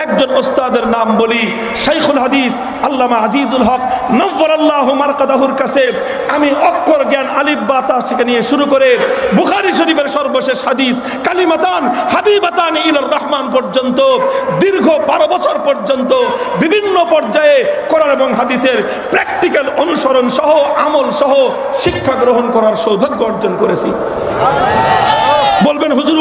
একজন ওস্তাদের নাম বলি, শাইখুল হাদিস আল্লামা আজিজুল হক নওয়ারাল্লাহু মারকাদাহুর কাছে আমি অক্ষর জ্ঞান আলিফ বা তা থেকে নিয়ে শুরু করে বুখারী শরীফের সর্বশেষ হাদিস কালিমাতান হাবিবাতান ইলার রহমান পর্যন্ত দীর্ঘ 12 বছর পর্যন্ত বিভিন্ন পর্যায়ে কোরআন এবং হাদিসের প্র্যাকটিক্যাল অনুসরণ সহ আমল সহ শিক্ষা গ্রহণ করার সৌভাগ্য অর্জন করেছি। বলবেন হুজুর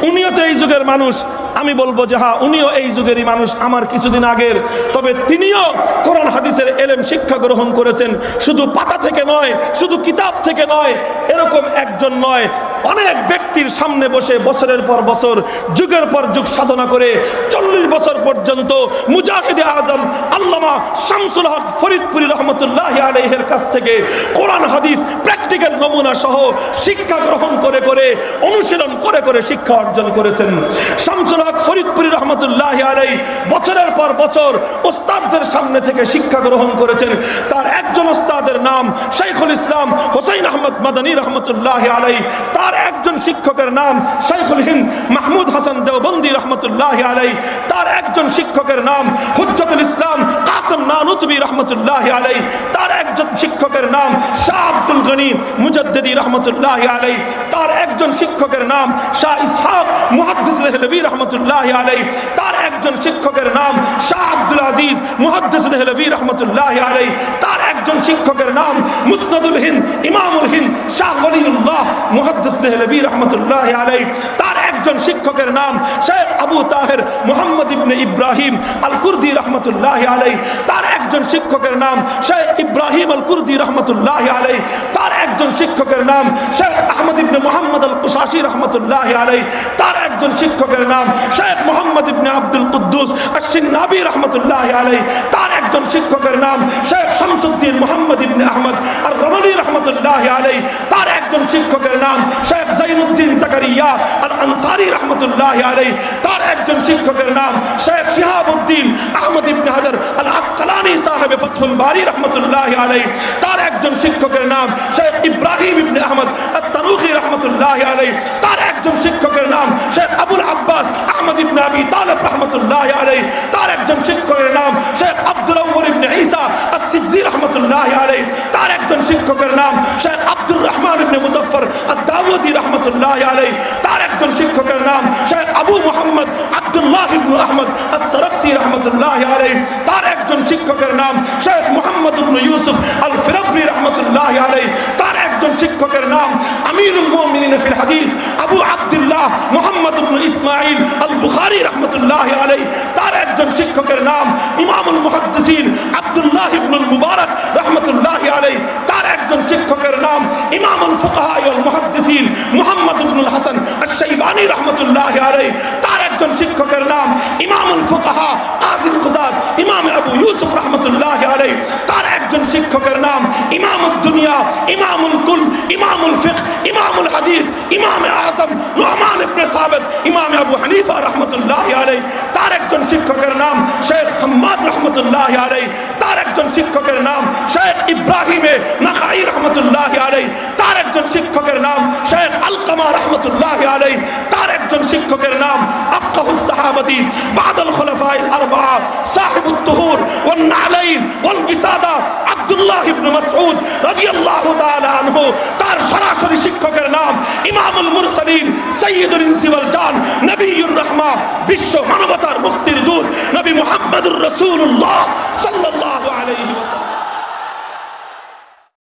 উনিও তো এই যুগের মানুষ। আমি বলবো যে হ্যাঁ, উনিও এই যুগেরই মানুষ, আমার কিছুদিন আগের। তবে তিনিও কোরআন হাদিসের এলেম শিক্ষা গ্রহণ করেছেন, শুধু পাতা থেকে নয়, শুধু কিতাব থেকে নয়। এরকম একজন নয়, অনেক ব্যক্তির সামনে বসে বছরের পর বছর, যুগের পর যুগ সাধনা করে 40 বছর পর্যন্ত মুজাহিদে আজম আল্লামা শামসুল হক ফরিদপুরি রহমতুল্লাহি আলাইহির কাছ থেকে কোরআন হাদিস প্র্যাকটিক্যাল নমুনা সহ শিক্ষা গ্রহণ করে করে অনুশীলন করে করে শিক্ষা অর্জন করেছেন। শামসুল হক ফরিদপুরি রহমতুল্লাহি আলাইহি বছরের পর বছর ওস্তাদদের সামনে থেকে শিক্ষা গ্রহণ করেছেন। তার একজন ওস্তাদের নাম শাইখুল ইসলাম হুসাইন আহমদ মাদানী রহমতুল্লাহি আলাইহি, তার একজন শিক্ষকের নাম শাইখুল হিন্দ মাহমুদ হাসান দেওবন্দি রহমতুল্লাহি আলাইহি, তার একজন শিক্ষকের নাম হুজ্জাতুল ইসলাম কাসেম নানুতবি রহমতুল্লাহি আলাইহি, তার একজন শিক্ষকের নাম শাহ আব্দুল গনি মুজাদ্দিদি রহমতুল্লাহি আলাইহি, তার একজন শিক্ষকের নাম শাহ ইসহাক মুহাদ্দিস দেহলভী রহমতুল্লাহি আলাইহি, তার একজন শিক্ষকের নাম শাহ আব্দুল আজিজ মুহাদ্দিস দেহলভী রহমতুল্লাহি আলাইহি, তার একজন শিক্ষকের নাম মুসনাদুল হিন্দ ইমামুল হিন্দ শাহ ওয়ালিউল্লাহ মুহাদ্দিস দেহলভী রহমতুল্লাহি আলাইহি, তার একজন শিক্ষকের নাম শেখ আবু তাহের মুহাম্মদ ইবনে ইব্রাহিম আল কুরদি রহমতুল্লাহি আলাইহি, তার একজন শিক্ষকের নাম শেখ ইব্রাহিম আল কুরদি রহমতুল্লাহি আলাইহি, তার একজন শিক্ষকের নাম শেখ আহমদ ইবনে মুহাম্মদ আল কুশাশি রহমতুল্লাহি আলাইহি, তার একজন শিক্ষকের নাম শেখ মুহাম্মদ ইবনে আব্দুল কুদ্দুস আশ-শিন্নাবি রহমতুল্লাহি আলাইহি, তার একজন শিক্ষকের নাম শেখ শামসুদ্দিন মুহাম্মদ ইবনে আহমদ আর রমানি রহমতুল্লাহি আলাইহি, তার একজন শিক্ষকের নাম শেখ জাইনুদ্দিন জাকারিয়া আল আনসারি রহমতুল্লাহি আলাইহি, তার একজন শিক্ষকের নাম শেখ শিহাবুদ্দিন আহমদ ইবনে হাজার আল আসকালানি সাহেব ফাতহুল বারি রহমতুল্লাহি আলাইহি, তার একজন শিক্ষকের নাম শেখ ইব্রাহিম ইবনে আহমদ আত-তানুখি রহমতুল্লাহি আলাইহি, তার একজন শিক্ষকের নাম শেখ আবুল আব্বাস আহমদ ইবনে আবি তালেব রহমতুল্লাহি আলাইহি, তার একজন শিক্ষকের নাম শেখ আব্দুল আউয়াল ইবনে ঈসা আস-সিজি রহমতুল্লাহি আলাইহি, তার একজন শিক্ষকের নাম শেখ আব্দুর রহমান ইবনে মুজাফফর আদ-দাউদি রহমতুল্লাহি আলাইহি, তার একজন শিক্ষকের নাম শেখ আবু মুহাম্মদ আব্দুল্লাহ ইবনে আহমদ আস-সারাকসি রহমতুল্লাহি আলাইহি, তার একজন শিক্ষকের নাম শেখ মুহাম্মদ ইবনে ইউসুফ আল ফিরাবরি রহমতুল্লাহি আলাইহি, তার একজন শিক্ষকের নাম আমিরুল মুমিনিন ফিল হাদিস আবু আব্দুল্লাহ মুহাম্মদ ইবনে ইসমাঈল আল বুখারী রহমতুল্লাহি আলাইহি, তার একজন শিক্ষকের নাম ইমামুল মুহাদ্দিসিন আব্দুল্লাহ ইবনুল মুবারক রহমতুল্লাহি আলাইহি, তার একজন শিক্ষকের নাম ইমামুল ফুকাহা ওয়াল মুহাদ্দিসিন মুহাম্মদ ইবনুল হাসান আশ-শাইবানি রহমতুল্লাহি আলাইহি, তার একজন শিক্ষকের নাম ইমামুল ফুকাহা কাযিল কুযাত ইমাম আবু ইউসুফ রহমতুল্লাহি আলাইহি, তার একজন শিক্ষকের নাম ইমামুদ দুনিয়া ইমামুল কুল ইমামুল ফিকহ ইমামুল হাদিস ইমাম আযম নুমান ইবনে সাবিত ইমাম আবু হানিফা রহমতুল্লাহি আলাইহি, তার একজন শিক্ষকের নাম শেখ হাম্মাদ রহমতুল্লাহি আলাইহি, তার একজন শিক্ষকের নাম শেখ ইব্রাহিম নাখাই রহমতুল্লাহি আলাইহি, তার একজন শিক্ষকের নাম শেখ আলকামা রহমতুল্লাহি আলাইহি, তার একজন শিক্ষকের নাম আফকাহুস সাহাবাতি বাদাল খুলাফায়ে আরবা'a সাহিবুত তুহুর ওয়ান নালাইন ওয়াল বিসাদা আব্দুল্লাহ ইবনে মাসউদ রাদিয়াল্লাহু তাআলা আনহু, তার সরাসরি শিক্ষকের নাম ইমামুল মুরসালিন সাইয়্যিদুল ইনসি ওয়াল জান নবিয়ুর রাহমা বিশ্ব মানবতার মুক্তির দূত নবী মুহাম্মদুর রাসূলুল্লাহ